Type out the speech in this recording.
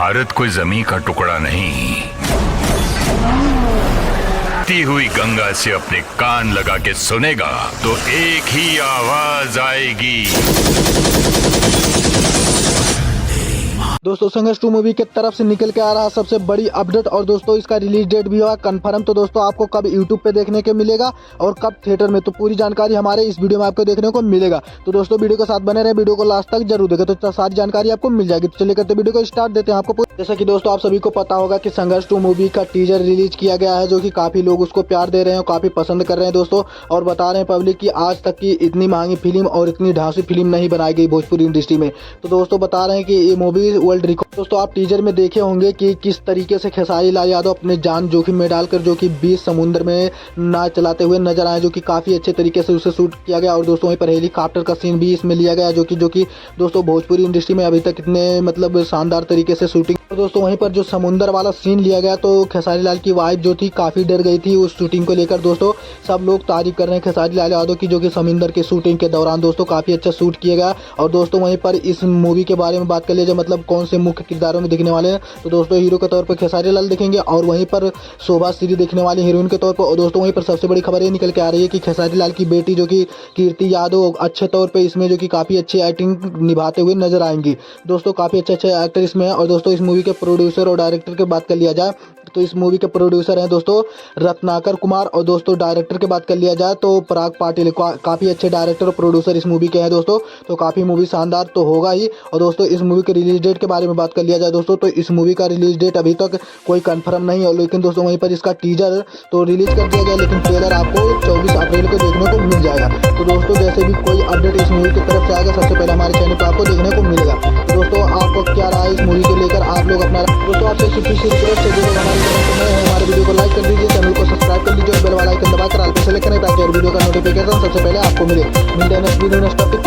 भारत कोई जमीन का टुकड़ा नहीं, बहती हुई गंगा से अपने कान लगा के सुनेगा तो एक ही आवाज आएगी। दोस्तों संघर्ष 2 मूवी की तरफ से निकल के आ रहा सबसे बड़ी अपडेट और दोस्तों इसका रिलीज डेट भी हुआ कंफर्म। तो दोस्तों आपको कब यूट्यूब पे देखने को मिलेगा और कब थिएटर में, तो पूरी जानकारी हमारे इस वीडियो में आपको देखने को मिलेगा। तो दोस्तों वीडियो के साथ बने रहे, वीडियो को लास्ट तक जरूर देखें तो सारी जानकारी आपको मिल जाएगी। तो चलिए करते वीडियो को स्टार्ट देते हैं। आपको जैसा कि दोस्तों आप सभी को पता होगा कि संघर्ष 2 मूवी का टीजर रिलीज किया गया है, जो कि काफी लोग उसको प्यार दे रहे हैं, काफी पसंद कर रहे हैं दोस्तों, और बता रहे हैं पब्लिक की आज तक की इतनी महंगी फिल्म और इतनी ढांसी फिल्म नहीं बनाई गई भोजपुरी इंडस्ट्री में। तो दोस्तों बता रहे हैं कि ये मूवी वर्ल्ड रिकॉर्ड। दोस्तों आप टीजर में देखे होंगे कि किस तरीके से खेसारी लाल यादव अपने जान जोखिम में डालकर जो कि बीच समुद्र में नाव चलाते हुए नजर आए, जो कि काफी अच्छे तरीके से उसे शूट किया गया। और दोस्तों वहीं पर हेलीकॉप्टर का सीन भी इसमें लिया गया, जो कि दोस्तों भोजपुरी इंडस्ट्री में अभी तक इतने मतलब शानदार तरीके से शूटिंग। और दोस्तों वहीं पर जो समुद्र वाला सीन लिया गया तो खेसारी लाल की वाइफ जो थी काफी डर गई थी उस शूटिंग को लेकर। दोस्तों सब लोग तारीफ कर रहे हैं खेसारी लाल यादव की, जो कि समुद्र के शूटिंग के दौरान दोस्तों काफी अच्छा शूट किया गया। और दोस्तों वहीं पर इस मूवी के बारे में बात कर लीजिए, मतलब कौन से मुख्य किरदारों में दिखने वाले हैं, तो दोस्तों हीरो के तौर पर खेसारी लाल दिखेंगे और वहीं पर शोभा श्री दिखने वाली हीरोइन के तौर पर। और दोस्तों वहीं पर सबसे बड़ी खबर ये निकल के आ रही है कि खेसारी लाल की बेटी जो कि कीर्ति यादव अच्छे तौर पे इसमें जो कि काफी अच्छी एक्टिंग निभाते हुए नजर आएंगी। दोस्तों काफी अच्छे एक्टर इसमें है। और दोस्तों इस मूवी के प्रोड्यूसर और डायरेक्टर की बात कर लिया जाए तो इस मूवी के प्रोड्यूसर हैं दोस्तों रत्नाकर कुमार, और दोस्तों डायरेक्टर की बात कर लिया जाए तो पराग पाटिल। काफी अच्छे डायरेक्टर और प्रोड्यूसर इस मूवी के हैं दोस्तों, तो काफी मूवी शानदार तो होगा ही। और दोस्तों इस मूवी के रिलीज डेट के बारे में बात कर लिया जाए दोस्तों, तो इस मूवी का रिलीज डेट अभी तक कोई कंफर्म नहीं है, लेकिन दोस्तों वहीं पर इसका टीजर तो रिलीज कर दिया गया, लेकिन ट्रेलर आपको 24 अप्रैल को देखने को मिल जाएगा। तो दोस्तों जैसे भी कोई अपडेट इस मूवी की तरफ से आएगा सबसे पहले हमारे चैनल पर आपको देखने को मिलेगा। तो दोस्तों आपको क्या रहा है इस मूवी को लेकर, आप लोग अपना दोस्तों आपसे रिक्वेस्ट है जो हमारे चैनल पर नए हैं हमारे वीडियो को लाइक कर दीजिए, चैनल को सब्सक्राइब कर लीजिए और बेल वाला आइकन दबाकर ऑल पे सेलेक्ट करें ताकि हर वीडियो का नोटिफिकेशन सबसे पहले आपको मिले। मिलते हैं नेक्स्ट वीडियो नेक्स्ट टॉपिक।